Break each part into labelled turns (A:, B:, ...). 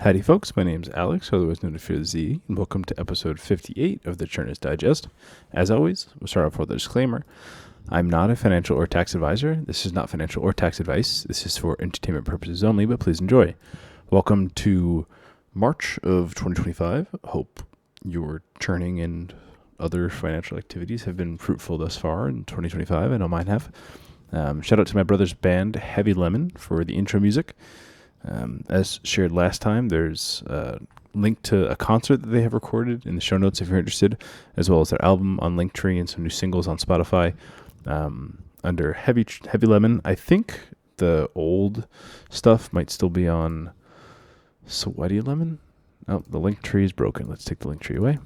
A: Howdy folks, my name's Alex, otherwise known as Fear the Z, and welcome to episode 58 of the Churners Digest. As always, we'll start off with a disclaimer. I'm not a financial or tax advisor. This is not financial or tax advice. This is for entertainment purposes only, but please enjoy. Welcome to March of 2025. Hope your churning and other financial activities have been fruitful thus far in 2025. I know mine have. Shout out to my brother's band, Heavy Lemon, for the intro music. As shared last time, there's a link to a concert that they have recorded in the show notes if you're interested, as well as their album on Linktree and some new singles on Spotify under Heavy Lemon. I think the old stuff might still be on Sweaty Lemon. Oh, the Linktree is broken. Let's take the Linktree away.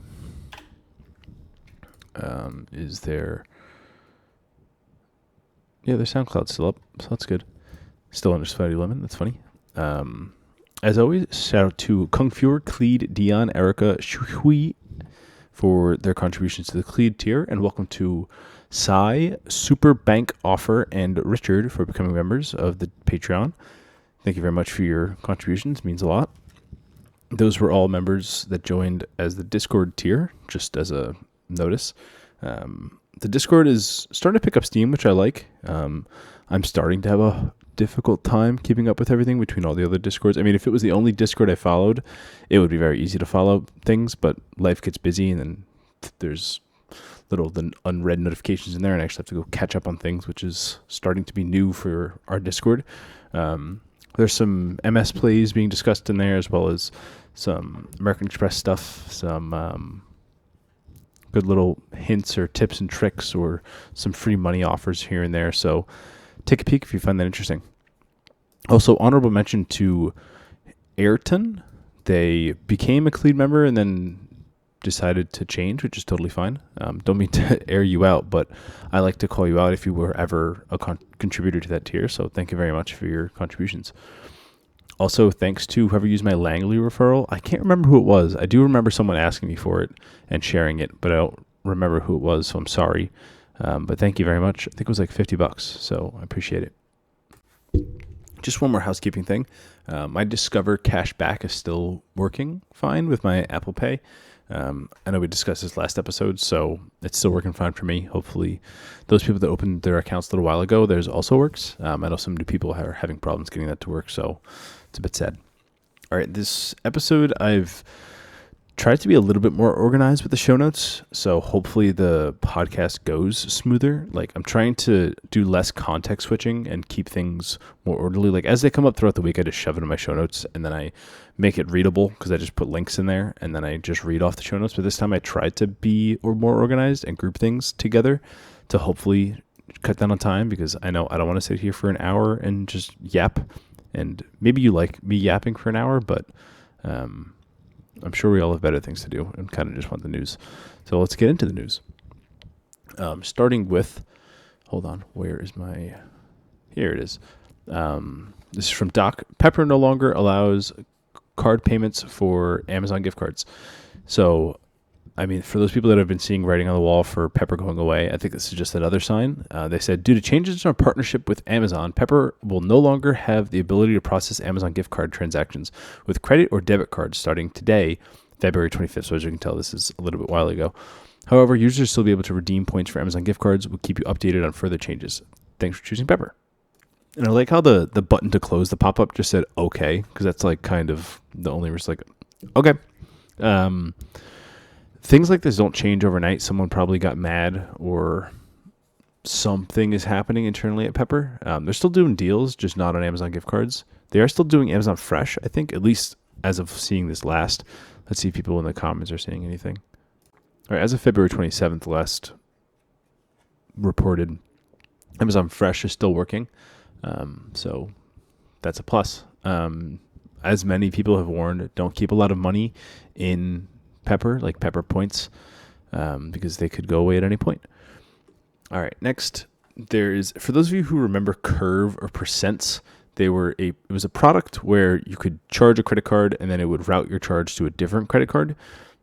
A: Is there... Yeah, their SoundCloud's still up, so that's good. Still under Sweaty Lemon. That's funny. As always, shout out to Kung Fuer, Cleed, Dion, Erica, Shui for their contributions to the Cleed tier, and welcome to Sai, Super Bank Offer, and Richard for becoming members of the Patreon. Thank you very much for your contributions. It means a lot. Those were all members that joined as the Discord tier, just as a notice. The Discord is starting to pick up steam, which I like. I'm starting to have a difficult time keeping up with everything between all the other Discords. I mean, if it was the only Discord I followed, it would be very easy to follow things, but life gets busy and then there's little unread notifications in there, and I actually have to go catch up on things, which is starting to be new for our Discord. There's some MS plays being discussed in there, as well as some American Express stuff, some good little hints or tips and tricks, or some free money offers here and there. So take a peek if you find that interesting. Also, honorable mention to Ayrton. They became a Cleed member and then decided to change, which is totally fine. Don't mean to air you out, but I like to call you out if you were ever a contributor to that tier. So thank you very much for your contributions. Also, thanks to whoever used my Langley referral. I can't remember who it was. I do remember someone asking me for it and sharing it, but I don't remember who it was, so I'm sorry. But thank you very much. I think it was like $50, so I appreciate it. Just one more housekeeping thing. My Discover cashback is still working fine with my Apple Pay. I know we discussed this last episode, so it's still working fine for me. Hopefully, those people that opened their accounts a little while ago, theirs also works. I know some new people are having problems getting that to work, so it's a bit sad. All right, this episode, I've tried to be a little bit more organized with the show notes, so hopefully the podcast goes smoother. Like, I'm trying to do less context switching and keep things more orderly. Like, as they come up throughout the week, I just shove it in my show notes, and then I make it readable because I just put links in there, and then I just read off the show notes. But this time I tried to be more organized and group things together to hopefully cut down on time, because I know I don't want to sit here for an hour and just yap. And maybe you like me yapping for an hour, but I'm sure we all have better things to do and kind of just want the news. So let's get into the news. Starting with, hold on, where is my, here it is. This is from Doc. Pepper no longer allows card payments for Amazon gift cards. So, I mean, for those people that have been seeing writing on the wall for Pepper going away, I think this is just another sign. They said, due to changes in our partnership with Amazon, Pepper will no longer have the ability to process Amazon gift card transactions with credit or debit cards starting today, February 25th. So as you can tell, this is a little bit while ago. However, users will still be able to redeem points for Amazon gift cards. We'll keep you updated on further changes. Thanks for choosing Pepper. And I like how the button to close the pop-up just said okay, because that's like kind of the only risk. Like, okay. Things like this don't change overnight. Someone probably got mad or something is happening internally at Pepper. They're still doing deals, just not on Amazon gift cards. They are still doing Amazon Fresh, I think, at least as of seeing this last. Let's see if people in the comments are saying anything. All right, as of February 27th, last reported, Amazon Fresh is still working. So that's a plus. As many people have warned, don't keep a lot of money in Pepper, like Pepper points, because they could go away at any point. All right, next, there's, for those of you who remember Curve or Percents, it was a product where you could charge a credit card and then it would route your charge to a different credit card.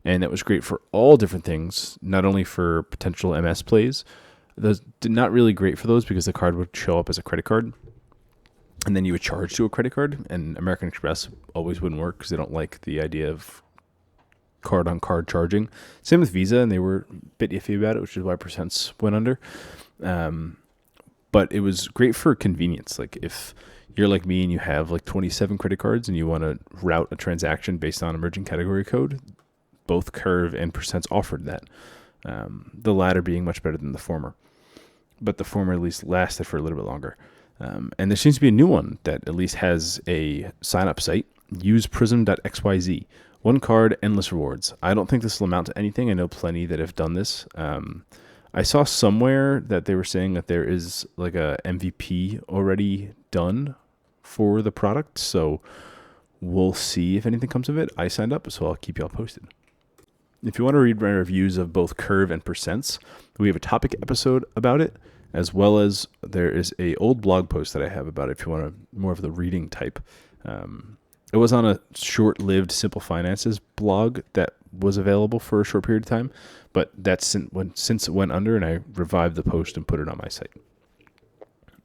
A: And that was great for all different things, not only for potential MS plays. Those not really great for those because the card would show up as a credit card. and then you would charge to a credit card. And American Express always wouldn't work because they don't like the idea of card on card charging. Same with Visa, and they were a bit iffy about it, which is why Percents went under. But it was great for convenience. Like if you're like me and you have like 27 credit cards and you want to route a transaction based on emerging category code, both Curve and Percents offered that. The latter being much better than the former, but the former at least lasted for a little bit longer. And there seems to be a new one that at least has a sign-up site. Use Prism.xyz. One card, endless rewards. I don't think this will amount to anything. I know plenty that have done this. I saw somewhere that they were saying that there is like a MVP already done for the product. So we'll see if anything comes of it. I signed up, so I'll keep y'all posted. If you want to read my reviews of both Curve and Percents, we have a topic episode about it, as well as there is a old blog post that I have about it if you want more of the reading type. It was on a short-lived Simple Finances blog that was available for a short period of time, but that's since it went under, and I revived the post and put it on my site.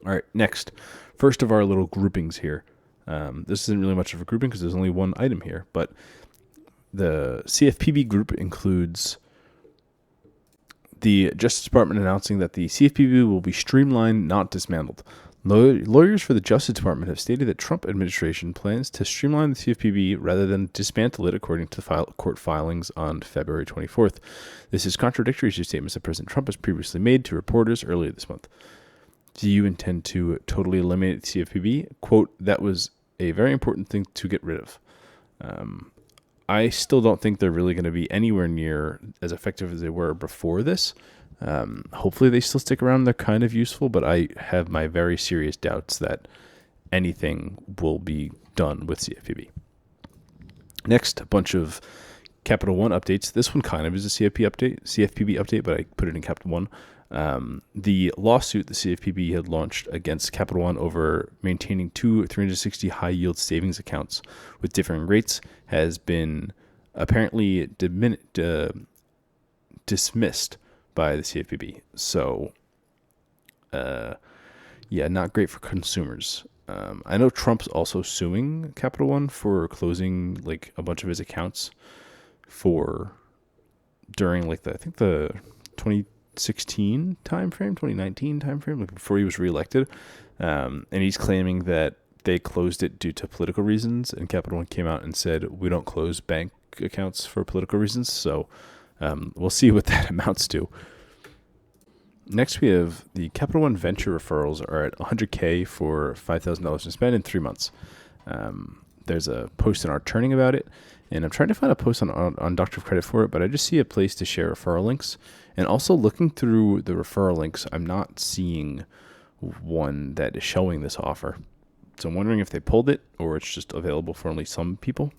A: All right, next. First of our little groupings here. This isn't really much of a grouping because there's only one item here, but the CFPB group includes the Justice Department announcing that the CFPB will be streamlined, not dismantled. Lawyers for the Justice Department have stated that Trump administration plans to streamline the CFPB rather than dismantle it, according to court filings on February 24th. This is contradictory to statements that President Trump has previously made to reporters earlier this month. Do you intend to totally eliminate the CFPB? Quote, that was a very important thing to get rid of. I still don't think they're really going to be anywhere near as effective as they were before this. Hopefully they still stick around. They're kind of useful, but I have my very serious doubts that anything will be done with CFPB. Next, a bunch of Capital One updates. This one kind of is a CFPB update, but I put it in Capital One. The lawsuit the CFPB had launched against Capital One over maintaining two 360 high-yield savings accounts with differing rates has been apparently dismissed by the CFPB. So, not great for consumers. I know Trump's also suing Capital One for closing like a bunch of his accounts during like the 2016 timeframe, 2019 timeframe, like before he was reelected. And he's claiming that they closed it due to political reasons, and Capital One came out and said, we don't close bank accounts for political reasons. So we'll see what that amounts to. Next, we have the Capital One venture referrals are at $100K for $5,000 to spend in 3 months. There's a post in our Turning about it, and I'm trying to find a post on Doctor of Credit for it, but I just see a place to share referral links. And also looking through the referral links, I'm not seeing one that is showing this offer. So I'm wondering if they pulled it or it's just available for only some people.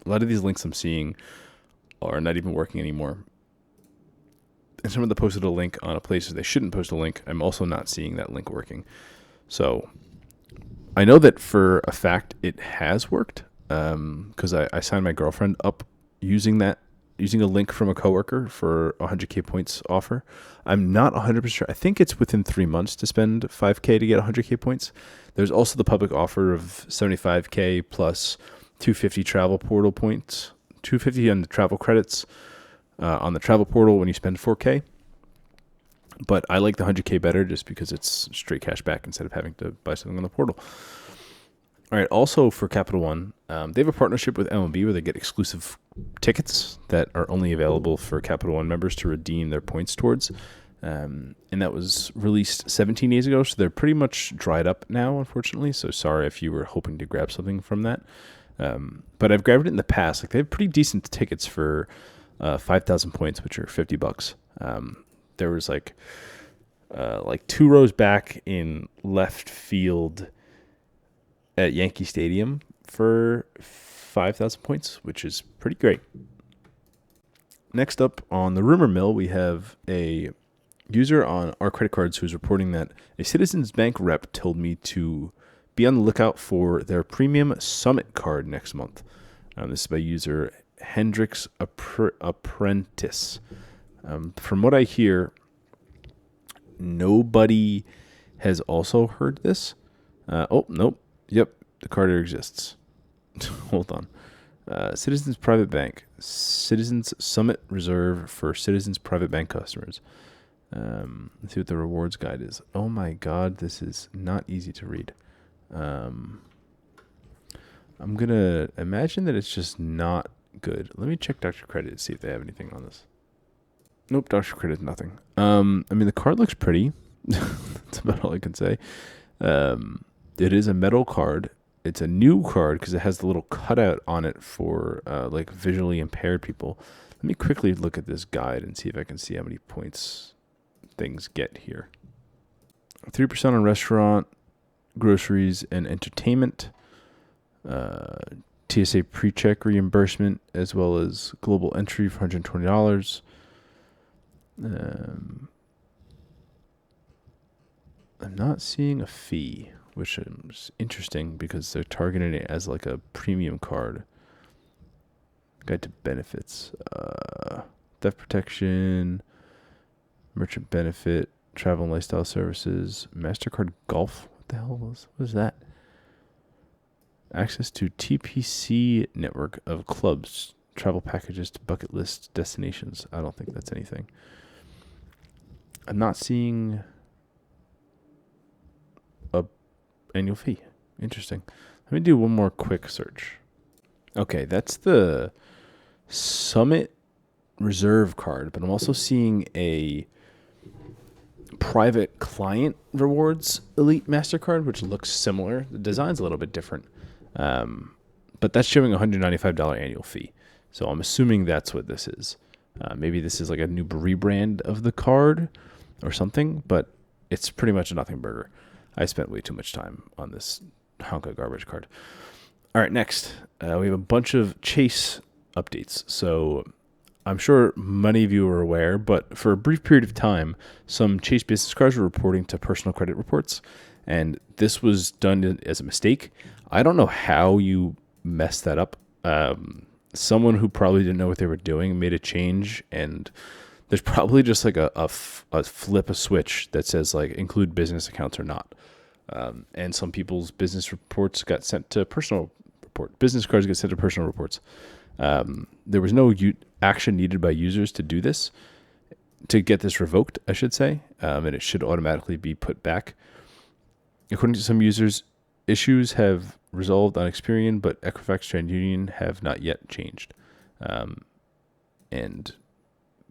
A: A lot of these links I'm seeing are not even working anymore. And some of them posted a link on a place they shouldn't post a link. I'm also not seeing that link working. So I know that for a fact it has worked because I signed my girlfriend up using a link from a coworker for a 100K points offer. I'm not 100% sure. I think it's within 3 months to spend 5K to get 100K points. There's also the public offer of 75K plus 250 travel portal points, 250 on the travel credits on the travel portal when you spend 4K. But I like the 100K better just because it's straight cash back instead of having to buy something on the portal. All right, also for Capital One, they have a partnership with MLB where they get exclusive tickets that are only available for Capital One members to redeem their points towards. And that was released 17 days ago, so they're pretty much dried up now, unfortunately. So sorry if you were hoping to grab something from that. But I've grabbed it in the past. Like they have pretty decent tickets for 5,000 points, which are $50. There was like 2 rows back in left field at Yankee Stadium for 5,000 points, which is pretty great. Next up on the rumor mill, we have a user on our credit cards who's reporting that a Citizens Bank rep told me to be on the lookout for their premium Summit card next month. This is by user Hendrix Apprentice. From what I hear, nobody has also heard this. Oh, nope. Yep, the card exists. Hold on. Citizens Private Bank. Citizens Summit Reserve for Citizens Private Bank customers. Let's see what the rewards guide is. Oh my god, this is not easy to read. I'm going to imagine that it's just not good. Let me check Dr. Credit to see if they have anything on this. Nope, Dr. Credit, nothing. I mean, the card looks pretty. That's about all I can say. It is a metal card. It's a new card because it has the little cutout on it for like visually impaired people. Let me quickly look at this guide and see if I can see how many points things get here. 3% on restaurant, groceries, and entertainment. TSA pre-check reimbursement, as well as global entry for $120. I'm not seeing a fee, which is interesting because they're targeting it as like a premium card. Guide to benefits. Theft protection, merchant benefit, travel and lifestyle services, MasterCard Golf. What the hell was that? Access to TPC network of clubs, travel packages to bucket list destinations. I don't think that's anything. I'm not seeing a annual fee. Interesting. Let me do one more quick search. Okay, that's the Summit Reserve card, but I'm also seeing a private client rewards Elite MasterCard, which looks similar. The design's a little bit different. But that's showing a $195 annual fee. So I'm assuming that's what this is. Maybe this is like a new rebrand of the card or something, but it's pretty much a nothing burger. I spent way too much time on this hunk of garbage card. All right, next, we have a bunch of Chase updates. So I'm sure many of you are aware, but for a brief period of time, some Chase business cards were reporting to personal credit reports, and this was done as a mistake. I don't know how you messed that up. Someone who probably didn't know what they were doing made a change, and there's probably just like a flip a switch that says like include business accounts or not. And some people's business reports got sent to personal report. Business cards get sent to personal reports. There was no action needed by users to do this, to get this revoked, I should say, and it should automatically be put back. According to some users, issues have resolved on Experian, but Equifax TransUnion have not yet changed. And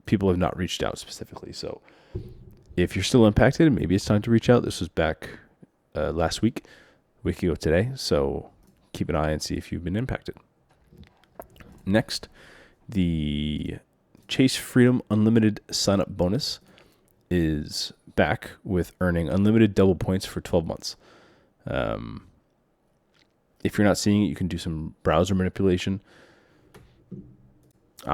A: people have not reached out specifically. So if you're still impacted, maybe it's time to reach out. This was back last week, a week ago today. So keep an eye and see if you've been impacted. Next, the Chase Freedom Unlimited sign-up bonus is back with earning unlimited double points for 12 months. If you're not seeing it, you can do some browser manipulation.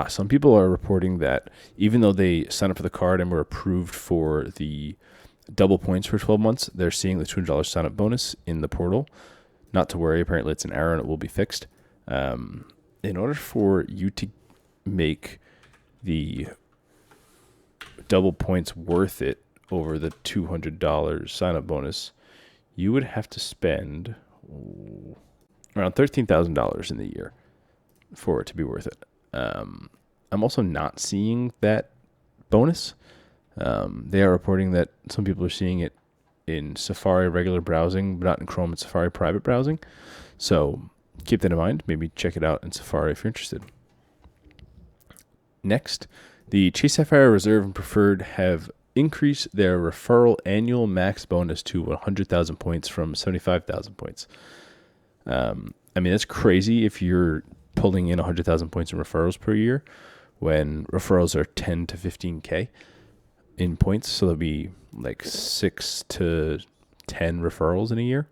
A: Some people are reporting that even though they signed up for the card and were approved for the double points for 12 months, they're seeing the $200 sign-up bonus in the portal. Not to worry, apparently it's an error and it will be fixed. In order for you to make the double points worth it over the $200 sign-up bonus, you would have to spend around $13,000 in the year for it to be worth it. I'm also not seeing that bonus. They are reporting that some people are seeing it in Safari regular browsing, but not in Chrome and Safari private browsing. So keep that in mind. Maybe check it out in Safari if you're interested. Next, the Chase Sapphire Reserve and Preferred have increased their referral annual max bonus to 100,000 points from 75,000 points. I mean, that's crazy if you're pulling in 100,000 points in referrals per year when referrals are 10 to 15K in points. So there'll be like 6 to 10 referrals in a year.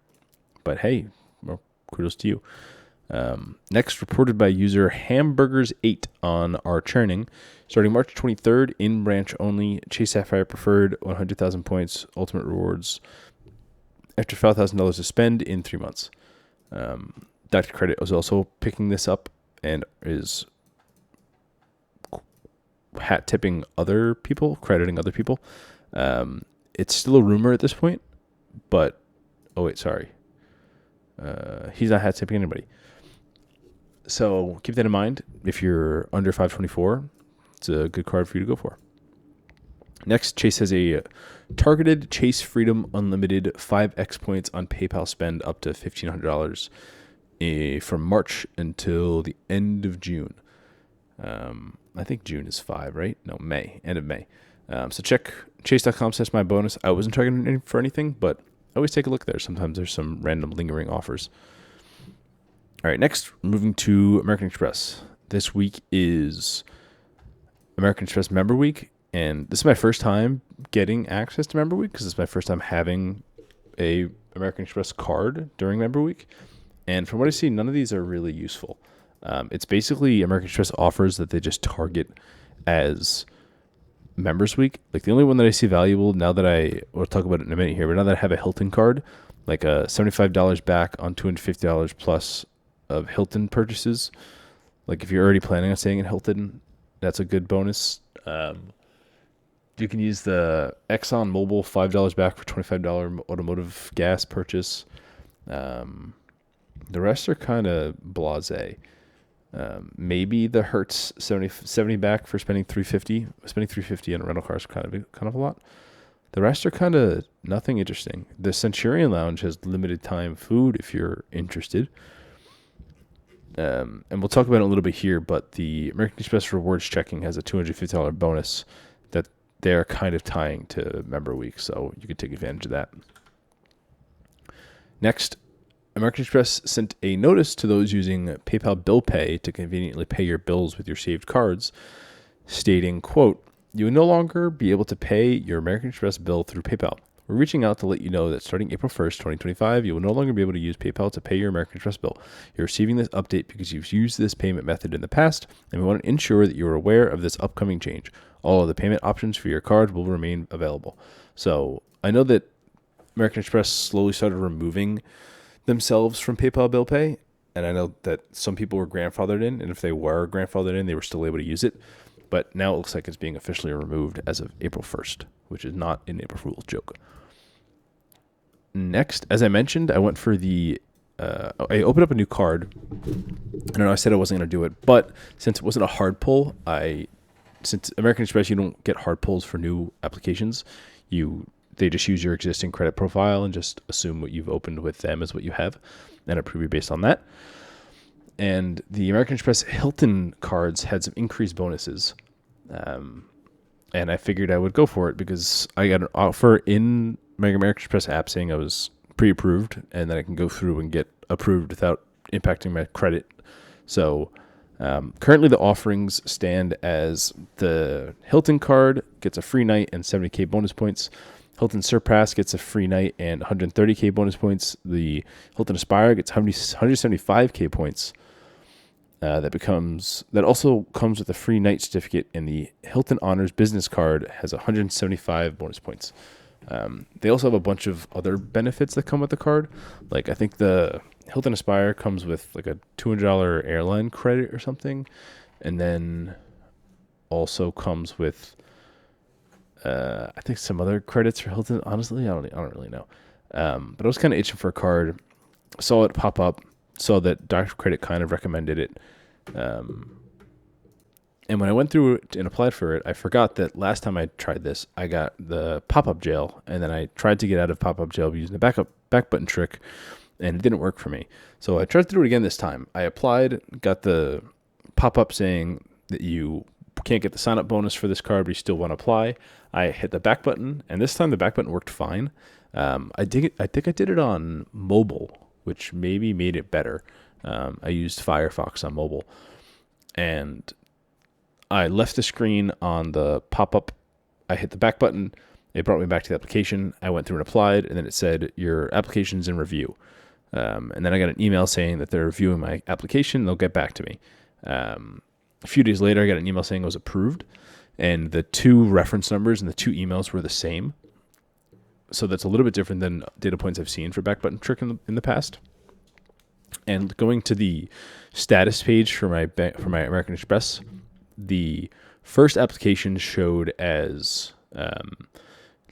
A: But hey, well, kudos to you. Next, reported by user Hamburgers8 on our churning. Starting March 23rd, in branch only, Chase Sapphire Preferred, 100,000 points, ultimate rewards, after $5,000 to spend in 3 months. Dr. Credit is also picking this up and is hat tipping other people, crediting other people. It's still a rumor at this point, but, oh wait, sorry. He's not hat tipping anybody. So keep that in mind. If you're under 524, it's a good card for you to go for. Next, Chase has a targeted Chase Freedom Unlimited 5x points on PayPal spend up to $1,500 from March until the end of June. I think June is 5, right? No, May, end of May. So check chase.com/mybonus. I wasn't targeting for anything, but always take a look there. Sometimes there's some random lingering offers. All right, next, moving to American Express. This week is American Express Member Week, and this is my first time getting access to Member Week because it's my first time having a American Express card during Member Week. And from what I see, none of these are really useful. It's basically American Express offers that they just target as Members Week. Like the only one that I see valuable now that we'll talk about it in a minute here, but now that I have a Hilton card, like a $75 back on $250 plus of Hilton purchases. Like if you're already planning on staying in Hilton, that's a good bonus. You can use the Exxon Mobil $5 back for $25 automotive gas purchase. The rest are kind of blasé. Maybe the Hertz 70 back for spending $350. Spending $350 on a rental car is kind of a lot. The rest are kind of nothing interesting. The Centurion Lounge has limited time food if you're interested. And we'll talk about it a little bit here, but the American Express Rewards checking has a $250 bonus that they're kind of tying to Member Week, so you can take advantage of that. Next, American Express sent a notice to those using PayPal Bill Pay to conveniently pay your bills with your saved cards, stating, quote, "You will no longer be able to pay your American Express bill through PayPal. We're reaching out to let you know that starting April 1st, 2025, you will no longer be able to use PayPal to pay your American Express bill. You're receiving this update because you've used this payment method in the past, and we want to ensure that you're aware of this upcoming change. All of the payment options for your card will remain available." So I know that American Express slowly started removing themselves from PayPal Bill Pay, and I know that some people were grandfathered in, and if they were grandfathered in, they were still able to use it. But now it looks like it's being officially removed as of April 1st, which is not an April Fool's joke. Next, as I mentioned, I went for I opened up a new card. I know I said I wasn't going to do it, but since it wasn't a hard pull, since American Express, you don't get hard pulls for new applications. They just use your existing credit profile and just assume what you've opened with them is what you have and approve you based on that. And the American Express Hilton cards had some increased bonuses. And I figured I would go for it because I got an offer in my American Express app saying I was pre-approved and that I can go through and get approved without impacting my credit. So currently the offerings stand as the Hilton card gets a free night and 70K bonus points. Hilton Surpass gets a free night and 130K bonus points. The Hilton Aspire gets 175K points. That also comes with a free night certificate, and the Hilton Honors Business Card has 175 bonus points. They also have a bunch of other benefits that come with the card. Like I think the Hilton Aspire comes with like a $200 airline credit or something, and then also comes with I think some other credits for Hilton. Honestly, I don't really know. But I was kind of itching for a card. Saw it pop up. Saw that Dr. Credit kind of recommended it. And when I went through it and applied for it, I forgot that last time I tried this, I got the pop-up jail, and then I tried to get out of pop-up jail using the back button trick, and it didn't work for me. So I tried to do it again this time. I applied, got the pop-up saying that you can't get the sign-up bonus for this card, but you still want to apply. I hit the back button, and this time the back button worked fine. I think I did it on mobile, which maybe made it better. I used Firefox on mobile, and I left the screen on the pop-up. I hit the back button. It brought me back to the application. I went through and applied, and then it said, your application's in review. And then I got an email saying that they're reviewing my application. They'll get back to me. A few days later, I got an email saying it was approved, and the two reference numbers and the two emails were the same. So that's a little bit different than data points I've seen for back button trick in the past. And going to the status page for my American Express, the first application showed as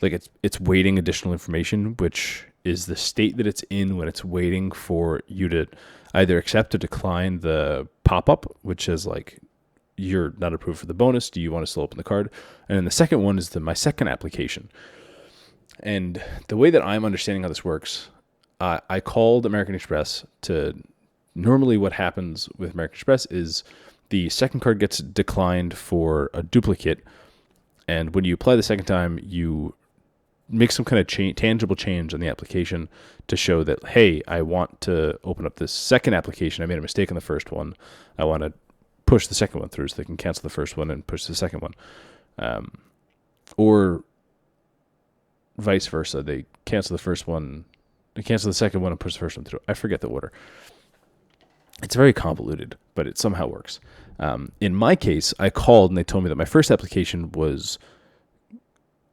A: like it's waiting additional information, which is the state that it's in when it's waiting for you to either accept or decline the pop-up, which is like, you're not approved for the bonus. Do you want to still open the card? And then the second one is my second application. And the way that I'm understanding how this works, I called American Express to, normally what happens with American Express is the second card gets declined for a duplicate. And when you apply the second time, you make some kind of tangible change on the application to show that, hey, I want to open up this second application. I made a mistake on the first one. I want to push the second one through so they can cancel the first one and push the second one. Or vice versa. They cancel the first one, they cancel the second one and push the first one through. I forget the order. It's very convoluted, but it somehow works. In my case, I called and they told me that my first application was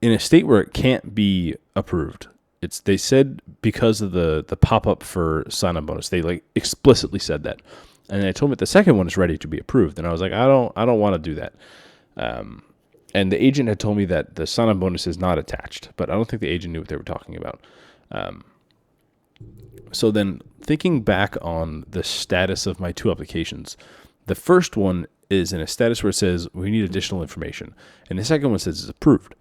A: in a state where it can't be approved. They said because of the pop-up for sign-on bonus, they like explicitly said that. And they told me that the second one is ready to be approved. And I was like, I don't want to do that. And the agent had told me that the sign-on bonus is not attached, but I don't think the agent knew what they were talking about. So then thinking back on the status of my two applications, the first one is in a status where it says we need additional information. And the second one says it's approved.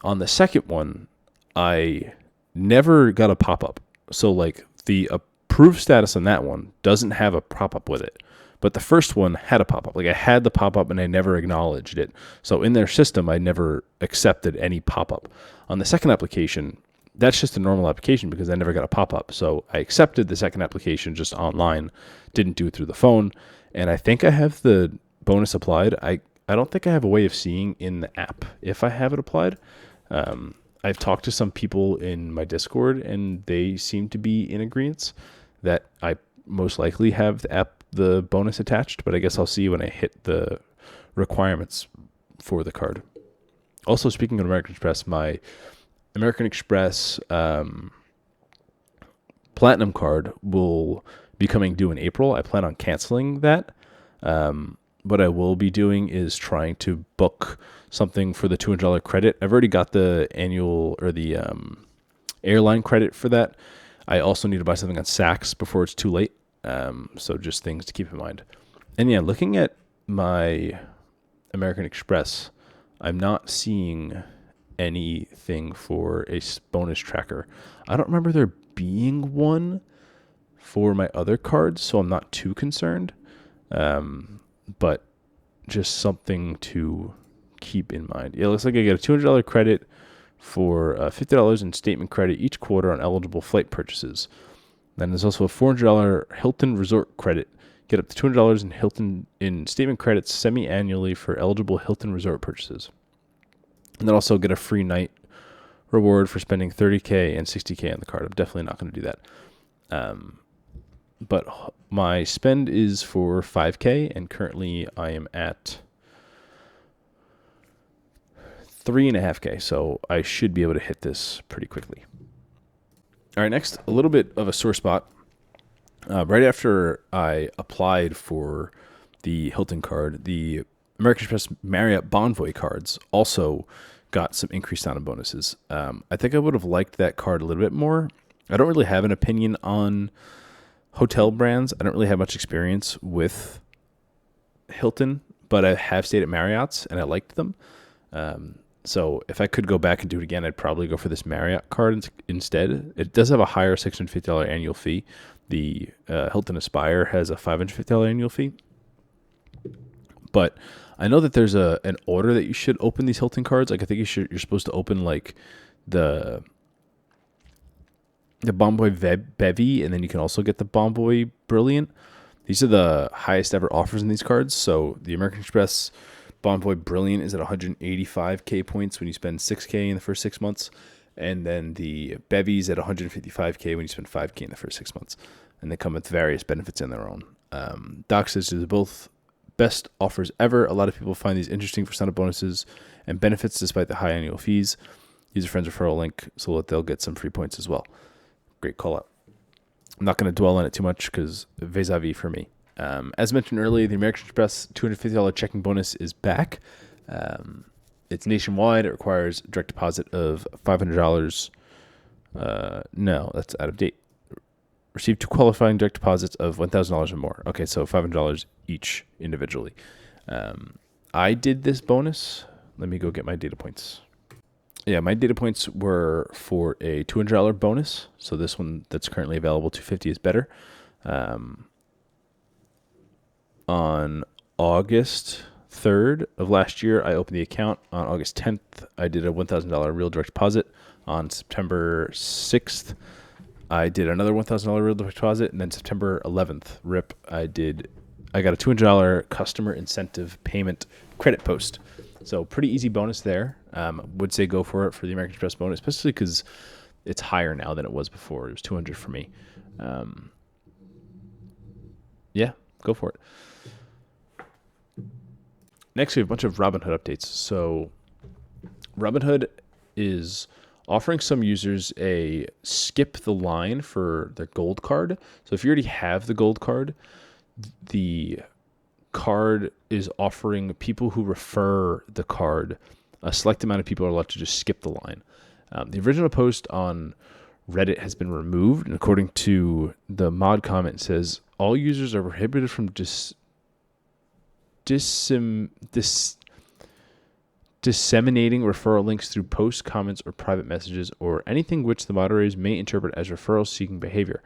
A: On the second one, I never got a pop-up. So like the approved status on that one doesn't have a pop-up with it. But the first one had a pop-up. Like I had the pop-up and I never acknowledged it. So in their system, I never accepted any pop-up. On the second application, that's just a normal application because I never got a pop-up. So I accepted the second application just online, didn't do it through the phone. And I think I have the bonus applied. I don't think I have a way of seeing in the app if I have it applied. I've talked to some people in my Discord and they seem to be in agreement that I most likely have the bonus attached, but I guess I'll see when I hit the requirements for the card. Also, speaking of American Express, my American Express Platinum card will be coming due in April. I plan on canceling that. What I will be doing is trying to book something for the $200 credit. I've already got the annual or the airline credit for that. I also need to buy something on Saks before it's too late. So just things to keep in mind. And yeah, looking at my American Express, I'm not seeing anything for a bonus tracker. I don't remember there being one for my other cards, so I'm not too concerned. But just something to keep in mind. It looks like I get a $200 credit for $50 in statement credit each quarter on eligible flight purchases. Then there's also a $400 Hilton Resort credit. Get up to $200 in Hilton in statement credits semi-annually for eligible Hilton Resort purchases. And then also get a free night reward for spending $30K and $60K on the card. I'm definitely not going to do that. But my spend is for $5K, and currently I am at $3.5K, so I should be able to hit this pretty quickly. All right, next, a little bit of a sore spot. Right after I applied for the Hilton card, the American Express Marriott Bonvoy cards also got some increased sign-on bonuses. I think I would have liked that card a little bit more. I don't really have an opinion on hotel brands. I don't really have much experience with Hilton, but I have stayed at Marriott's and I liked them. So if I could go back and do it again, I'd probably go for this Marriott card instead. It does have a higher $650 annual fee. The Hilton Aspire has a $550 annual fee. But I know that there's an order that you should open these Hilton cards. Like I think you're supposed to open like the Bonvoy Bevy, and then you can also get the Bonvoy Brilliant. These are the highest ever offers in these cards. So the American Express Bonvoy Brilliant is at 185K points when you spend 6K in the first 6 months. And then the Bevy's at 155K when you spend 5K in the first 6 months. And they come with various benefits in their own. Doc says they're both best offers ever. A lot of people find these interesting for sign-up bonuses and benefits despite the high annual fees. Use a friend's referral link so that they'll get some free points as well. Great call out. I'm not going to dwell on it too much because vis-a-vis for me. As mentioned earlier, the American Express $250 checking bonus is back. It's nationwide. It requires a direct deposit of $500 No, that's out of date. Received 2 qualifying direct deposits of $1,000 or more. Okay, so $500 each individually. I did this bonus. Let me go get my data points. Yeah, my data points were for a $200 bonus. So this one that's currently available, $250, is better. On August 3rd of last year, I opened the account. On August 10th, I did a $1,000 real direct deposit. On September 6th, I did another $1,000 real direct deposit. And then September 11th, RIP, I got a $200 customer incentive payment credit post. So pretty easy bonus there. Would say go for it for the American Express bonus, especially because it's higher now than it was before. It was $200 for me. Yeah, go for it. Next, we have a bunch of Robinhood updates. So Robinhood is offering some users a skip the line for their gold card. So if you already have the gold card, the card is offering people who refer the card, a select amount of people are allowed to just skip the line. The original post on Reddit has been removed, and according to the mod comment, it says all users are prohibited from disseminating referral links through posts, comments, or private messages, or anything which the moderators may interpret as referral-seeking behavior.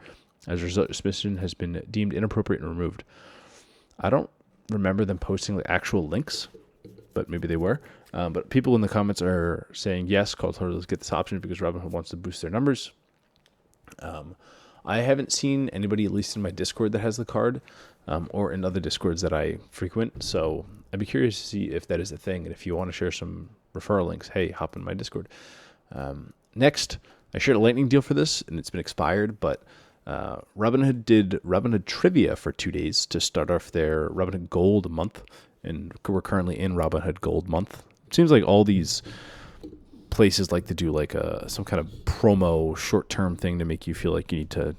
A: As a result, this submission has been deemed inappropriate and removed. I don't remember them posting the actual links, but maybe they were. But people in the comments are saying, yes, call let's get this option because Robinhood wants to boost their numbers. I haven't seen anybody, at least in my Discord, that has the card, or in other Discords that I frequent. So I'd be curious to see if that is a thing. And if you want to share some referral links, hey, hop in my Discord. Next, I shared a lightning deal for this, and it's been expired, but Robinhood did Robinhood Trivia for 2 days to start off their Robinhood Gold month, and we're currently in Robinhood Gold month. It seems like all these places like to do like some kind of promo short-term thing to make you feel like you need to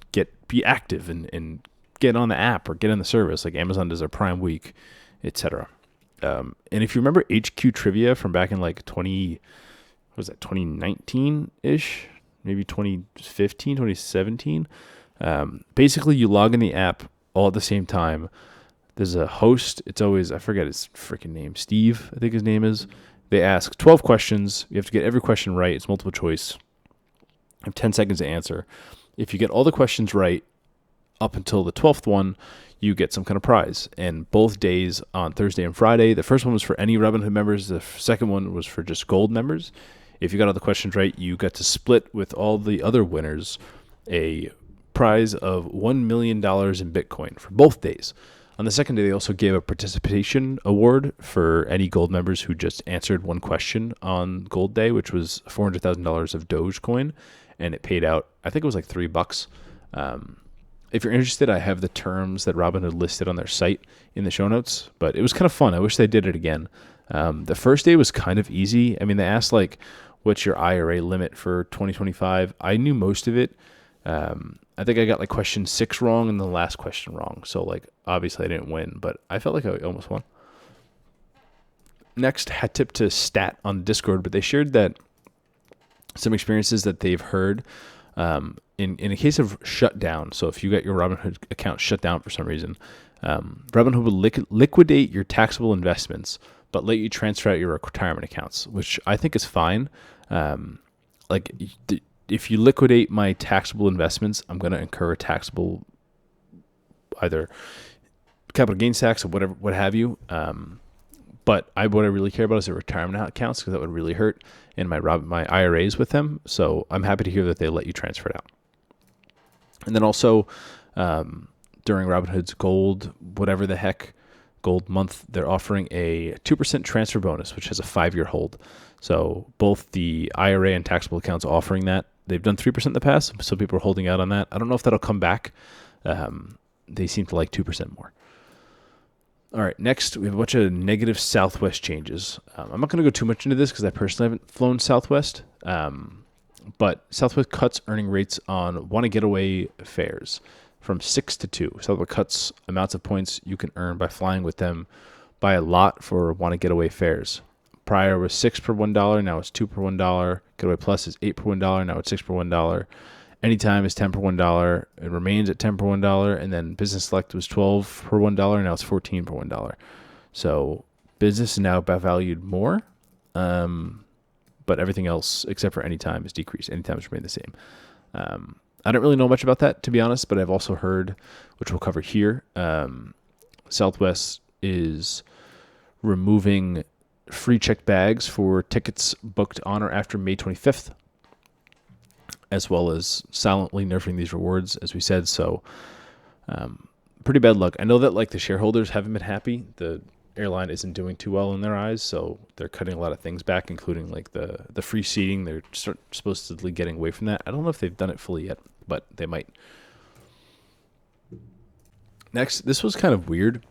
A: be active and get on the app or get in the service, like Amazon does their Prime Week, etc. And if you remember HQ Trivia from back in like 2019-ish, maybe 2015, 2017, basically you log in the app all at the same time. There's a host. It's always, I forget his freaking name, Steve, I think his name is. They ask 12 questions. You have to get every question right. It's multiple choice. You have 10 seconds to answer. If you get all the questions right up until the 12th one, you get some kind of prize. And both days, on Thursday and Friday, the first one was for any Robinhood members. The second one was for just gold members. If you got all the questions right, you got to split with all the other winners a prize of $1 million in Bitcoin for both days. On the second day, they also gave a participation award for any gold members who just answered one question on Gold Day, which was $400,000 of Dogecoin, and it paid out, I think it was like $3. If you're interested, I have the terms that Robinhood listed on their site in the show notes, but it was kind of fun. I wish they did it again. The first day was kind of easy. I mean, they asked like, what's your IRA limit for 2025? I knew most of it. I think I got like question 6 wrong and the last question wrong. So like, obviously I didn't win, but I felt like I almost won. Next, hat tip to Stat on Discord, but they shared that some experiences that they've heard in a case of shutdown. So if you got your Robinhood account shut down for some reason, Robinhood will liquidate your taxable investments, but let you transfer out your retirement accounts, which I think is fine. If you liquidate my taxable investments, I'm going to incur a taxable, either capital gains tax or whatever, what have you. But what I really care about is the retirement accounts, because that would really hurt in my IRAs with them. So I'm happy to hear that they let you transfer it out. And then also during Robinhood's Gold, whatever the heck, Gold month, they're offering a 2% transfer bonus, which has a 5-year hold. So both the IRA and taxable accounts offering that. They've done 3% in the past, so people are holding out on that. I don't know if that'll come back. They seem to like 2% more. All right, next, we have a bunch of negative Southwest changes. I'm not going to go too much into this because I personally haven't flown Southwest, but Southwest cuts earning rates on want-to-getaway fares from 6 to 2. Southwest cuts amounts of points you can earn by flying with them by a lot for want-to-getaway fares. prior was 6 per $1. Now it's 2 per $1. Getaway Plus is 8 per $1. Now it's 6 per $1. Anytime is 10 per $1. It remains at 10 per $1. And then Business Select was 12 per $1. Now it's 14 per $1. So business is now valued more. But everything else except for Anytime is decreased. Anytime has remained the same. I don't really know much about that, to be honest, but I've also heard, which we'll cover here, Southwest is removing free checked bags for tickets booked on or after May 25th, as well as silently nerfing these rewards, as we said. So pretty bad luck. I know that like the shareholders haven't been happy. The airline isn't doing too well in their eyes, so they're cutting a lot of things back, including like the free seating. They're supposedly getting away from that. I don't know if they've done it fully yet, but they might. Next, this was kind of weird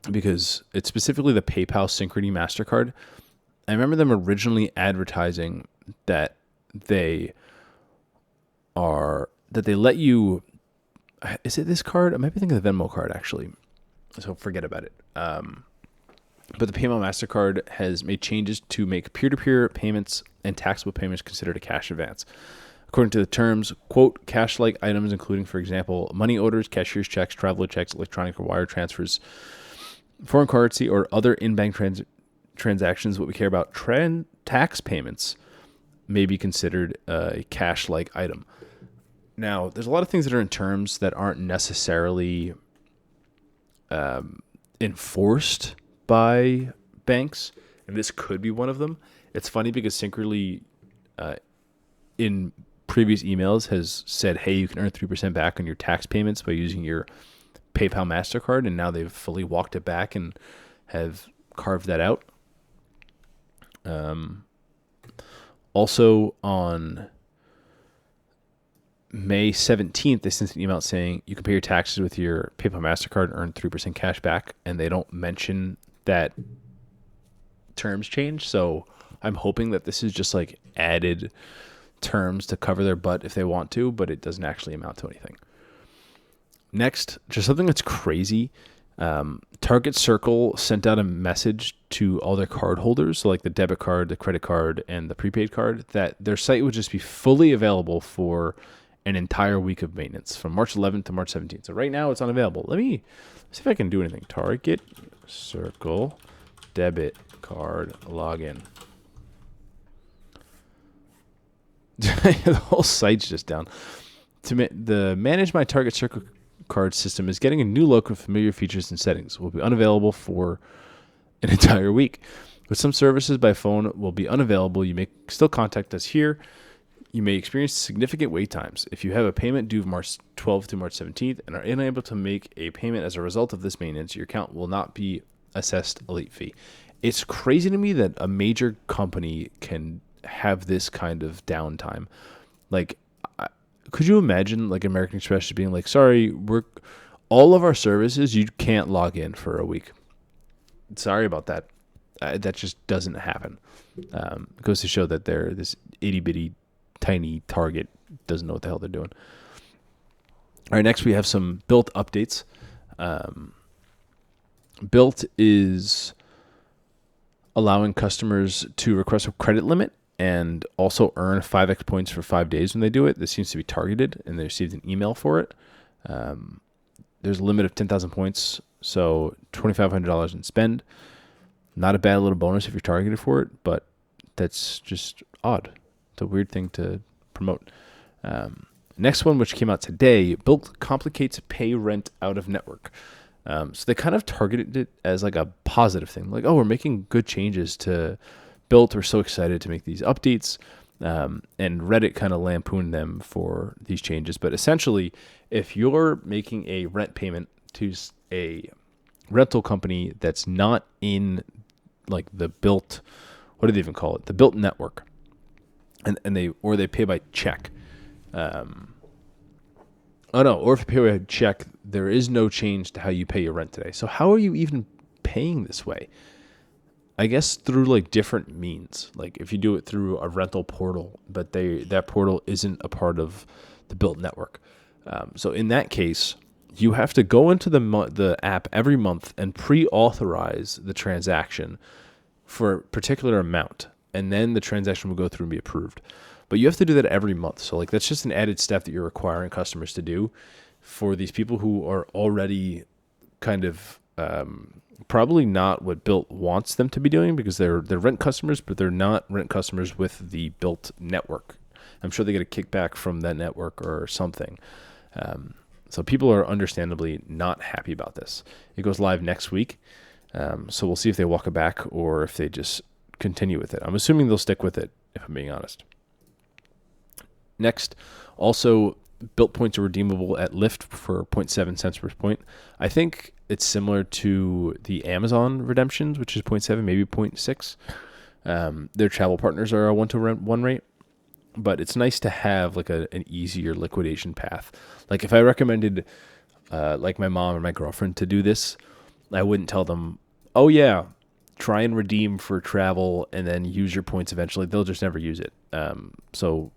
A: because it's specifically the PayPal Synchrony MasterCard. I remember them originally advertising that they let you, is it this card? I might be thinking of the Venmo card actually. So forget about it. But the PayPal MasterCard has made changes to make peer-to-peer payments and taxable payments considered a cash advance. According to the terms, quote, cash-like items including, for example, money orders, cashier's checks, traveler checks, electronic or wire transfers, foreign currency, or other in-bank transactions, what we care about, tax payments may be considered a cash-like item. Now, there's a lot of things that are in terms that aren't necessarily enforced by banks, and this could be one of them. It's funny because Synchrony in previous emails has said, hey, you can earn 3% back on your tax payments by using your PayPal MasterCard, and now they've fully walked it back and have carved that out. Also on May 17th, they sent an email saying you can pay your taxes with your PayPal MasterCard and earn 3% cash back, and they don't mention that terms change. So I'm hoping that this is just like added terms to cover their butt if they want to, but it doesn't actually amount to anything. Next, just something that's crazy. Target Circle sent out a message to all their card holders, so like the debit card, the credit card, and the prepaid card, that their site would just be fully available for an entire week of maintenance from March 11th to March 17th. So right now it's unavailable. Let's see if I can do anything. Target Circle debit card login. The whole site's just down. The Manage My Target Circle card system is getting a new look with familiar features and settings. Will be unavailable for an entire week. But some services by phone will be unavailable. You may still contact us here. You may experience significant wait times. If you have a payment due March 12th to March 17th and are unable to make a payment as a result of this maintenance, your account will not be assessed a late fee. It's crazy to me that a major company can have this kind of downtime. Like, could you imagine like American Express just being like, sorry, all of our services, you can't log in for a week. Sorry about that. That just doesn't happen. It goes to show that they're this itty bitty tiny Target doesn't know what the hell they're doing. All right, next we have some Bilt updates. Bilt is allowing customers to request a credit limit and also earn 5x points for 5 days when they do it. This seems to be targeted, and they received an email for it. There's a limit of 10,000 points, so $2,500 in spend. Not a bad little bonus if you're targeted for it, but that's just odd. It's a weird thing to promote. Next one, which came out today, Bilt complicates pay rent out of network. So they kind of targeted it as like a positive thing. Like, oh, we're making good changes to Bilt. We're so excited to make these updates. And Reddit kind of lampooned them for these changes. But essentially, if you're making a rent payment to a rental company that's not in like the Bilt, what do they even call it? The Bilt network. And they pay by check. Or if you pay by check, there is no change to how you pay your rent today. So how are you even paying this way? I guess through like different means. Like if you do it through a rental portal, but that portal isn't a part of the Bilt network. So in that case, you have to go into the app every month and pre-authorize the transaction for a particular amount, and then the transaction will go through and be approved. But you have to do that every month. So like that's just an added step that you're requiring customers to do for these people who are already kind of probably not what Bilt wants them to be doing, because they're rent customers, but they're not rent customers with the Bilt network. I'm sure they get a kickback from that network or something. So people are understandably not happy about this. It goes live next week. So we'll see if they walk it back or if they just continue with it. I'm assuming they'll stick with it, if I'm being honest. Next, also, Bilt points are redeemable at Lyft for 0.7 cents per point. I think it's similar to the Amazon redemptions, which is 0.7, maybe 0.6. Their travel partners are a 1-to-1 rate, but it's nice to have like an easier liquidation path. Like if I recommended like my mom or my girlfriend to do this, I wouldn't tell them, oh yeah, try and redeem for travel and then use your points eventually. They'll just never use it. So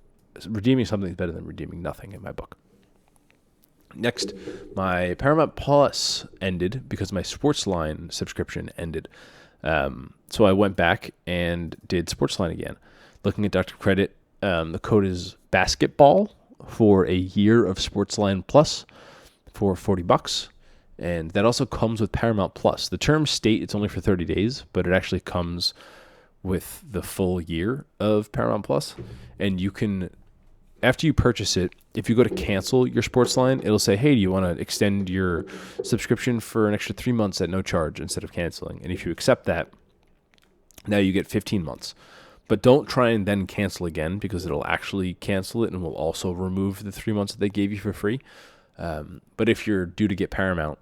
A: redeeming something is better than redeeming nothing in my book. Next, my Paramount Plus ended because my Sportsline subscription ended. So I went back and did Sportsline again. Looking at Dr. Credit, the code is basketball for a year of Sportsline Plus for $40. And that also comes with Paramount Plus. The terms state it's only for 30 days, but it actually comes with the full year of Paramount Plus. And you can, after you purchase it, if you go to cancel your Sportsline, it'll say, hey, do you want to extend your subscription for an extra 3 months at no charge instead of canceling? And if you accept that, now you get 15 months. But don't try and then cancel again, because it'll actually cancel it and will also remove the 3 months that they gave you for free. But if you're due to get Paramount,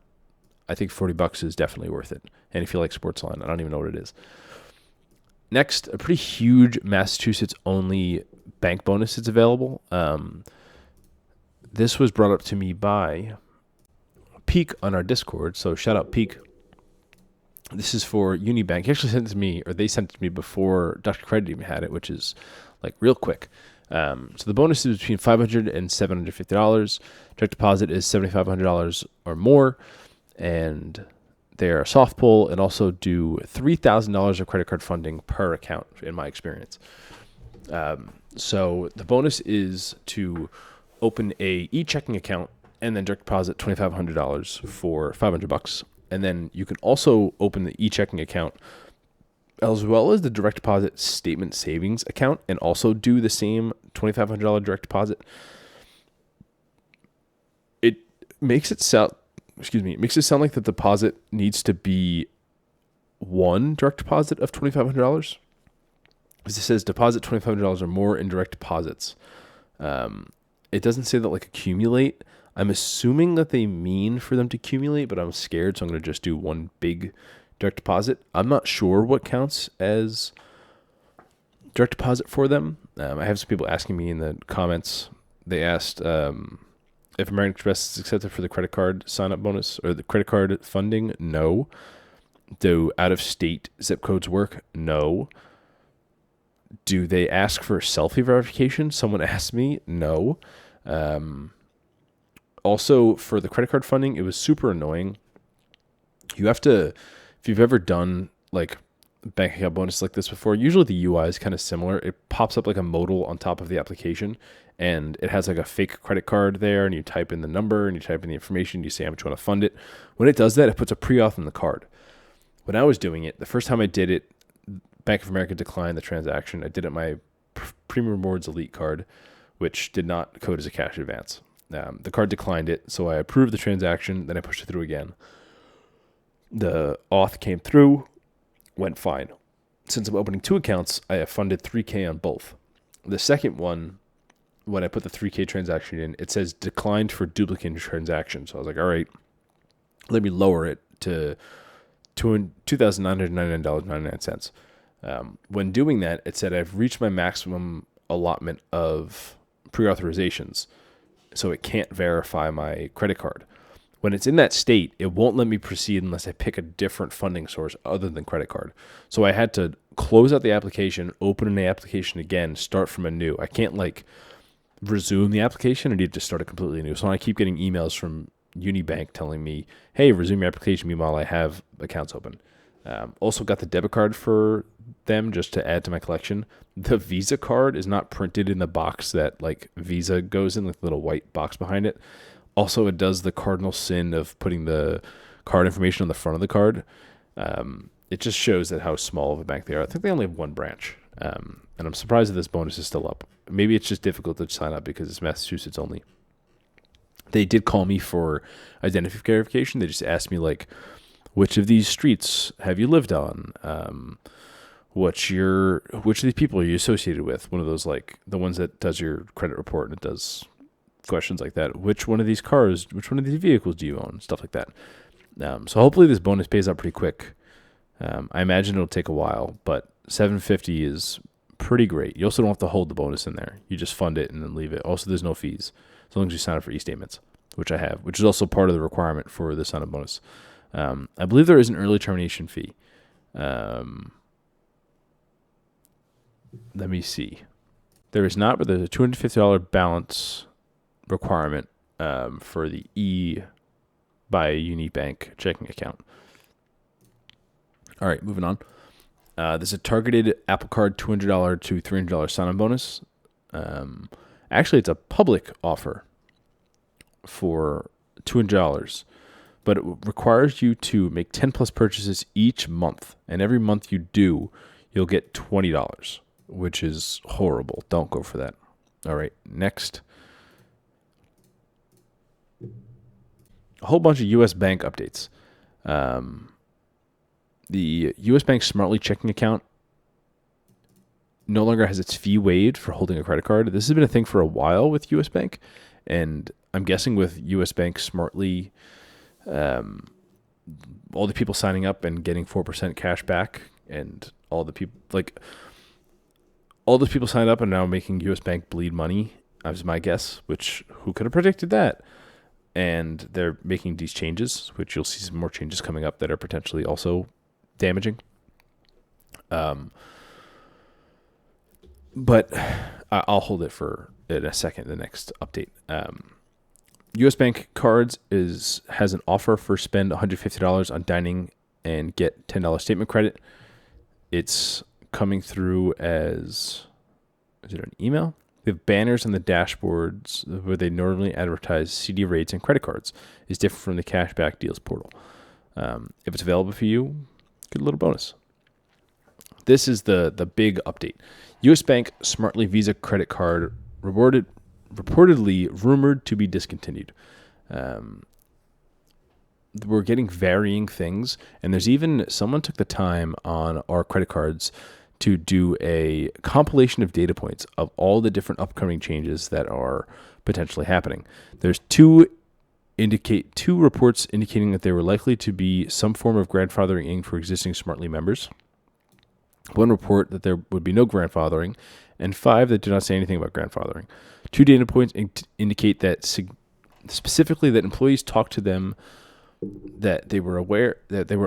A: I think $40 is definitely worth it. And if you like Sportsline, I don't even know what it is. Next, a pretty huge Massachusetts-only bank bonus that's available. This was brought up to me by Peak on our Discord, so shout out Peak. This is for Unibank. He actually sent it to me, or they sent it to me before Dr. Credit even had it, which is like real quick. So the bonus is between $500 and $750. Direct deposit is $7,500 or more, and they're a soft pull and also do $3,000 of credit card funding per account, in my experience. So the bonus is to open a e-checking account and then direct deposit $2,500 for $500. And then you can also open the e-checking account as well as the direct deposit statement savings account and also do the same $2,500 direct deposit. It makes it sound like the deposit needs to be one direct deposit of $2,500. Because it says deposit $2,500 or more in direct deposits. It doesn't say that like accumulate. I'm assuming that they mean for them to accumulate, but I'm scared, so I'm going to just do one big direct deposit. I'm not sure what counts as direct deposit for them. I have some people asking me in the comments. They asked if American Express is accepted for the credit card sign-up bonus or the credit card funding. No. Do out-of-state zip codes work? No. Do they ask for selfie verification? Someone asked me. No. Also, for the credit card funding, it was super annoying. You have to, if you've ever done like bank account bonus like this before, usually the UI is kind of similar. It pops up like a modal on top of the application, and it has like a fake credit card there, and you type in the number, and you type in the information, you say how much you want to fund it. When it does that, it puts a pre-auth on the card. When I was doing it, the first time I did it, Bank of America declined the transaction. I did it my Premium Rewards Elite card, which did not code as a cash advance. The card declined it, so I approved the transaction, then I pushed it through again. The auth came through, went fine. Since I'm opening 2 accounts, I have funded $3,000 on both. The second one, when I put the $3,000 transaction in, it says declined for duplicate transaction. So I was like, all right, let me lower it to $2,999.99. When doing that, it said I've reached my maximum allotment of pre-authorizations, so it can't verify my credit card. When it's in that state, it won't let me proceed unless I pick a different funding source other than credit card. So I had to close out the application, open an application again, start from anew. I can't like resume the application. I need to start it completely new. So I keep getting emails from Unibank telling me, hey, resume your application. Meanwhile, I have accounts open. Also got the debit card for them just to add to my collection. The Visa card is not printed in the box that like Visa goes in, like the little white box behind it. Also, it does the cardinal sin of putting the card information on the front of the card. It just shows that how small of a bank they are. I think they only have one branch. And I'm surprised that this bonus is still up. Maybe it's just difficult to sign up because it's Massachusetts only. They did call me for identity verification. They just asked me like, which of these streets have you lived on? Which of these people are you associated with? One of those, like the ones that does your credit report and it does questions like that. Which one of these vehicles do you own? Stuff like that. So hopefully this bonus pays out pretty quick. I imagine it'll take a while, but $750 is pretty great. You also don't have to hold the bonus in there. You just fund it and then leave it. Also, there's no fees as long as you sign up for e-statements, which I have, which is also part of the requirement for the sign-up bonus. I believe there is an early termination fee. Let me see. There is not, but there's a $250 balance requirement for the by Unibank checking account. All right, moving on. There's a targeted Apple Card $200 to $300 sign-on bonus. Actually, it's a public offer for $200, but it requires you to make 10 plus purchases each month. And every month you do, you'll get $20, which is horrible. Don't go for that. All right, next. A whole bunch of U.S. Bank updates. The U.S. Bank Smartly checking account no longer has its fee waived for holding a credit card. This has been a thing for a while with U.S. Bank, and I'm guessing with U.S. Bank Smartly, all the people signing up and getting 4% cash back, and all the people signed up and now making U.S. Bank bleed money. That was my guess. Which who could have predicted that? And they're making these changes, which you'll see some more changes coming up that are potentially also damaging. But I'll hold it for in a second, the next update. U.S. Bank Cards has an offer for spend $150 on dining and get $10 statement credit. It's coming through as, is it an email? They have banners on the dashboards where they normally advertise CD rates and credit cards. It's different from the cashback deals portal. If it's available for you, get a little bonus. This is the big update. U.S. Bank Smartly Visa credit card reportedly rumored to be discontinued. We're getting varying things, and there's even someone took the time on our credit cards to do a compilation of data points of all the different upcoming changes that are potentially happening. There's two reports indicating that there were likely to be some form of grandfathering in for existing Smartly members. One report that there would be no grandfathering, and 5 that do not say anything about grandfathering. 2 data points indicate that specifically that employees talked to them that they were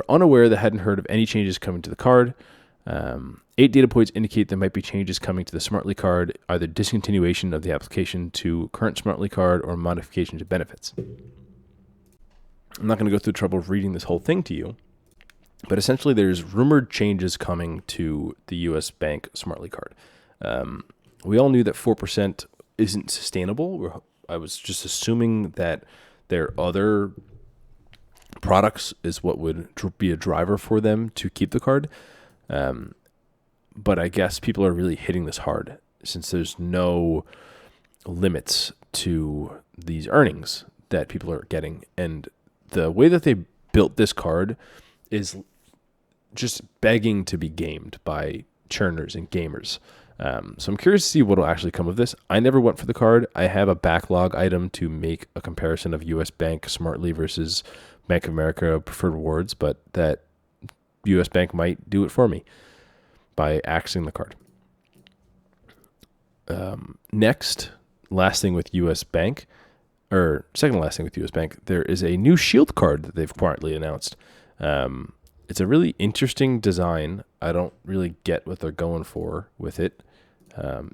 A: unaware that hadn't heard of any changes coming to the card. 8 data points indicate there might be changes coming to the Smartly card, either discontinuation of the application to current Smartly card or modification to benefits. I'm not going to go through the trouble of reading this whole thing to you, but essentially there's rumored changes coming to the U.S. Bank Smartly card. We all knew that 4% isn't sustainable. I was just assuming that their other products is what would be a driver for them to keep the card. But I guess people are really hitting this hard since there's no limits to these earnings that people are getting. And the way that they built this card is just begging to be gamed by churners and gamers. So I'm curious to see what will actually come of this. I never went for the card. I have a backlog item to make a comparison of U.S. Bank Smartly versus Bank of America Preferred Rewards, but that U.S. Bank might do it for me by axing the card. Last thing with U.S. Bank, or second last thing with U.S. Bank, there is a new Shield card that they've quietly announced. It's a really interesting design. I don't really get what they're going for with it.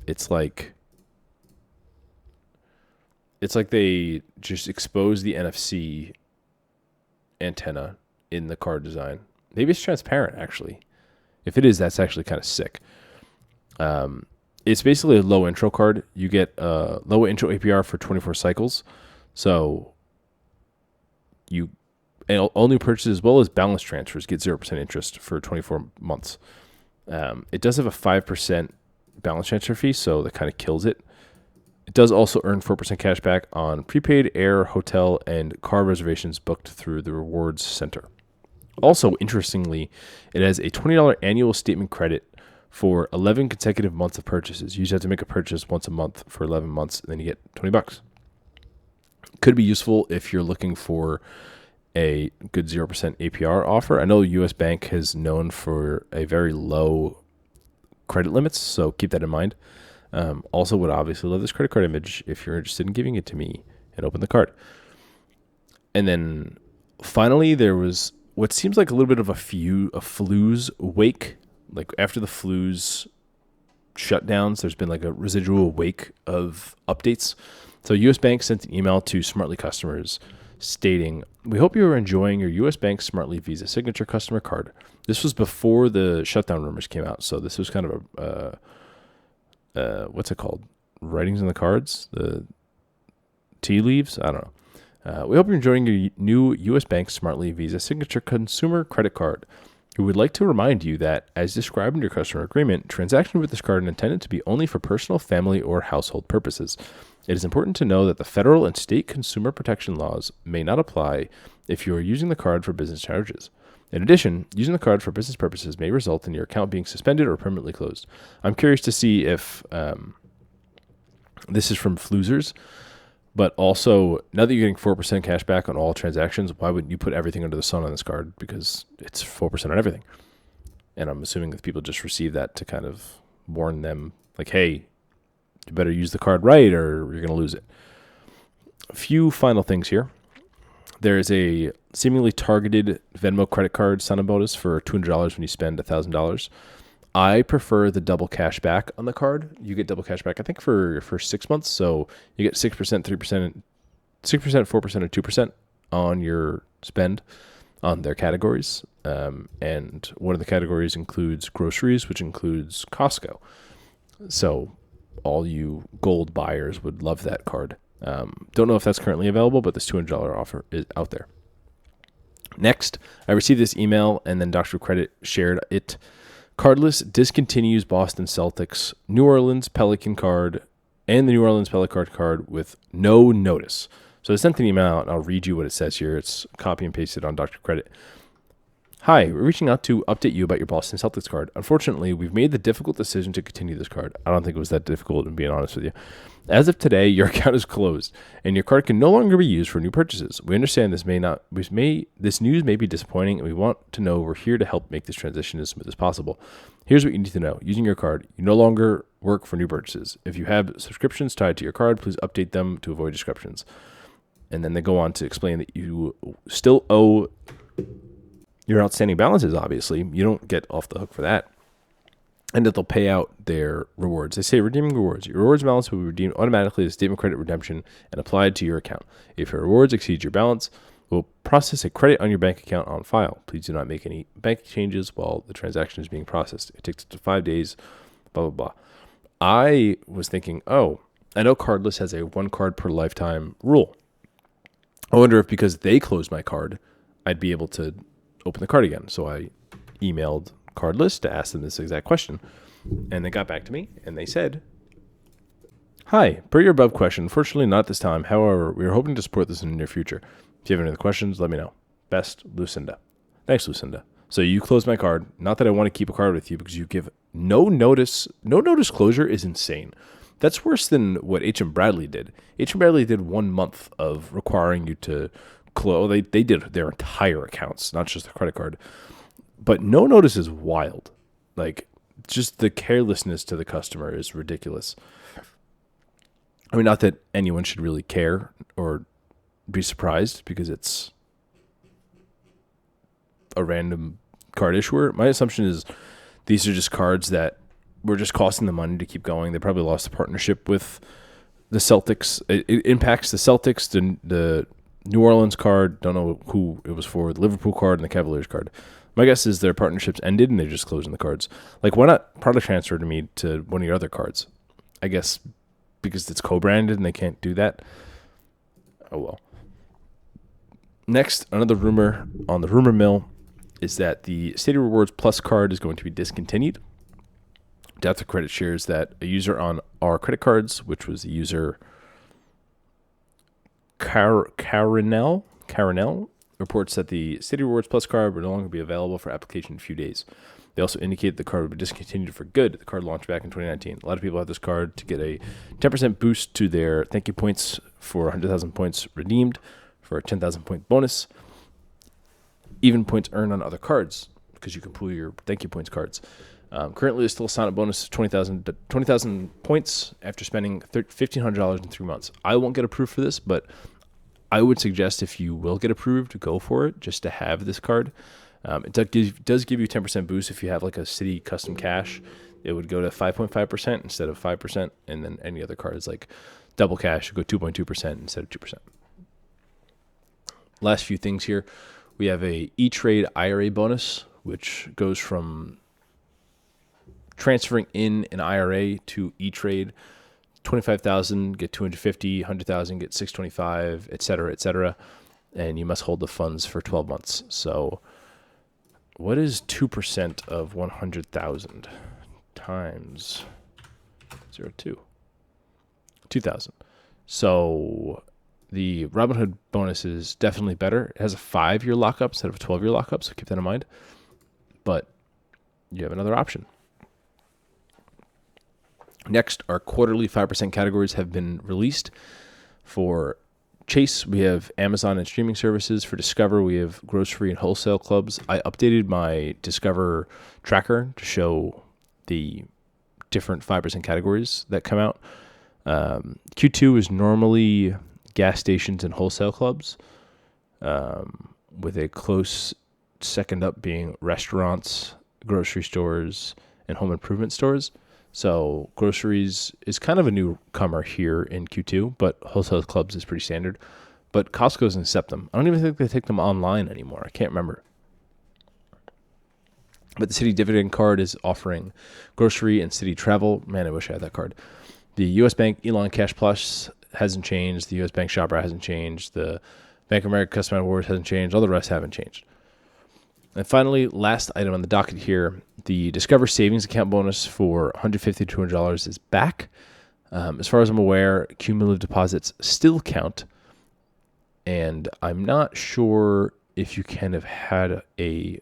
A: It's like they just expose the NFC antenna in the card design. Maybe it's transparent, actually. If it is, that's actually kind of sick. It's basically a low intro card. You get a low intro APR for 24 cycles. So you all new purchases as well as balance transfers get 0% interest for 24 months. It does have a 5% balance transfer fee, so that kind of kills it. It does also earn 4% cash back on prepaid air, hotel, and car reservations booked through the rewards center. Also, interestingly, it has a $20 annual statement credit for 11 consecutive months of purchases. You just have to make a purchase once a month for 11 months, and then you get $20. Could be useful if you're looking for a good 0% APR offer. I know US Bank is known for a very low credit limits, so keep that in mind. Also would obviously love this credit card image if you're interested in giving it to me, and open the card. And then finally, there was what seems like a little bit of a flu's wake. Like after the flu's shutdowns, there's been like a residual wake of updates. So US Bank sent an email to Smartly customers stating, "We hope you are enjoying your US Bank Smartly Visa Signature customer card." This was before the shutdown rumors came out. So this was kind of a, what's it called? Writings on the cards? The tea leaves? I don't know. "We hope you're enjoying your new US Bank Smartly Visa Signature consumer credit card. We would like to remind you that, as described in your customer agreement, transactions with this card are intended to be only for personal, family, or household purposes. It is important to know that the federal and state consumer protection laws may not apply if you are using the card for business charges. In addition, using the card for business purposes may result in your account being suspended or permanently closed." I'm curious to see if this is from Floozers, but also now that you're getting 4% cash back on all transactions, why wouldn't you put everything under the sun on this card? Because it's 4% on everything. And I'm assuming that people just receive that to kind of warn them, like, hey, you better use the card right or you're going to lose it. A few final things here. There is a seemingly targeted Venmo credit card sign-up bonus for $200 when you spend $1,000. I prefer the double cash back on the card. You get double cash back, I think, for 6 months. So you get 6%, 3%, 6%, 4%, and 2% on your spend on their categories. And one of the categories includes groceries, which includes Costco. So all you gold buyers would love that card. Don't know if that's currently available, but this $200 offer is out there. Next, I received this email, and then Dr. Credit shared it. Cardless discontinues Boston Celtics, New Orleans Pelican card, and the New Orleans Pelican card with no notice. So I sent an email out, and I'll read you what it says here. It's copy and pasted on Dr. Credit. "Hi, we're reaching out to update you about your Boston Celtics card. Unfortunately, we've made the difficult decision to continue this card." I don't think it was that difficult, I'm being honest with you. "As of today, your account is closed, and your card can no longer be used for new purchases. We understand this this news may be disappointing, and we want to know we're here to help make this transition as smooth as possible. Here's what you need to know. Using your card, you no longer work for new purchases. If you have subscriptions tied to your card, please update them to avoid disruptions." And then they go on to explain that you still owe your outstanding balances, obviously. You don't get off the hook for that. And that they'll pay out their rewards. They say redeeming rewards. Your rewards balance will be redeemed automatically as statement credit redemption and applied to your account. If your rewards exceed your balance, we'll process a credit on your bank account on file. Please do not make any bank changes while the transaction is being processed. It takes up to 5 days, blah, blah, blah. I was thinking, I know Cardless has a one card per lifetime rule. I wonder if because they closed my card, I'd be able to open the card again. So I emailed Cardless to ask them this exact question, and they got back to me and they said, "Hi, per your above question, unfortunately not this time. However, we are hoping to support this in the near future. If you have any other questions, let me know. Best, Lucinda." Thanks, Lucinda. So you closed my card. Not that I want to keep a card with you because you give no notice. No notice closure is insane. That's worse than what H.M. Bradley did. H.M. Bradley did 1 month of requiring you to close. They did their entire accounts, not just the credit card. But no notice is wild. Like, just the carelessness to the customer is ridiculous. I mean, not that anyone should really care or be surprised because it's a random card issuer. My assumption is these are just cards that were just costing them money to keep going. They probably lost a partnership with the Celtics. It impacts the Celtics, the New Orleans card. Don't know who it was for. The Liverpool card and the Cavaliers card. My guess is their partnerships ended and they're just closing the cards. Like, why not product transfer to me to one of your other cards? I guess because it's co-branded and they can't do that. Oh, well. Next, another rumor on the rumor mill is that the Citi Rewards Plus card is going to be discontinued. Depth of Credit shares that a user on our credit cards, which was the user Carinel, reports that the Citi Rewards Plus card will no longer be available for application in a few days. They also indicate the card will be discontinued for good. The card launched back in 2019. A lot of people have this card to get a 10% boost to their thank you points for 100,000 points redeemed for a 10,000 point bonus. Even points earned on other cards because you can pool your thank you points cards. Currently, there's still a sign-up bonus of 20,000 points after spending $1,500 in 3 months. I won't get approved for this, but I would suggest if you will get approved, go for it just to have this card. It does give you 10% boost if you have like a Citi custom cash. It would go to 5.5% instead of 5%, and then any other cards like double cash would go 2.2% instead of 2%. Last few things here. We have a E-Trade IRA bonus, which goes from transferring in an IRA to E-Trade. 25,000 get 250, 100,000 get 625, et cetera, and you must hold the funds for 12 months. So what is 2% of 100,000 times 0.2? 2,000. So the Robinhood bonus is definitely better. It has a 5-year lockup instead of a 12-year lockup, so keep that in mind. But you have another option. Next, our quarterly 5% categories have been released. For Chase, we have Amazon and streaming services. For Discover, we have grocery and wholesale clubs. I updated my Discover tracker to show the different 5% categories that come out. Q2 is normally gas stations and wholesale clubs, with a close second up being restaurants, grocery stores, and home improvement stores. So groceries is kind of a newcomer here in Q2, but wholesale clubs is pretty standard. But Costco doesn't accept them. I don't even think they take them online anymore. I can't remember. But the Citi Dividend Card is offering grocery and Citi Travel. Man, I wish I had that card. The U.S. Bank Elon Cash Plus hasn't changed. The U.S. Bank Shopper hasn't changed. The Bank of America Custom Rewards hasn't changed. All the rest haven't changed. And finally, last item on the docket here, the Discover Savings Account bonus for $150 to $200 is back. As far as I'm aware, cumulative deposits still count. And I'm not sure if you can have had a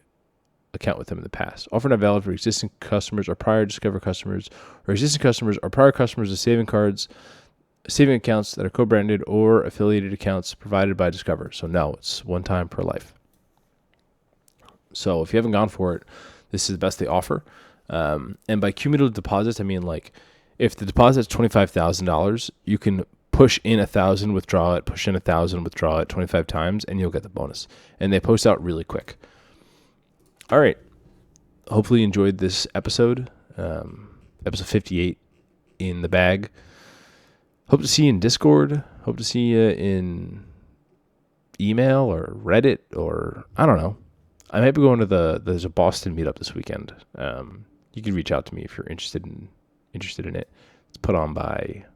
A: account with them in the past. Offer not valid for existing customers or prior Discover customers, or existing customers or prior customers of saving accounts that are co-branded or affiliated accounts provided by Discover. So no, it's one time per life. So if you haven't gone for it, this is the best they offer. And by cumulative deposits, I mean like if the deposit is $25,000, you can push in 1,000, withdraw it, push in 1,000, withdraw it 25 times, and you'll get the bonus. And they post out really quick. All right. Hopefully you enjoyed this episode. Episode 58 in the bag. Hope to see you in Discord. Hope to see you in email or Reddit or I don't know. I might be going to there's a Boston meetup this weekend. You can reach out to me if you're interested in it. It's put on by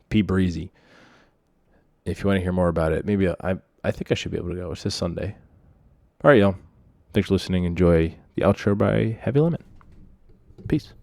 A: P Breezy. If you want to hear more about it, maybe I think I should be able to go. It's this Sunday. All right, y'all. Thanks for listening. Enjoy the outro by Heavy Lemon. Peace.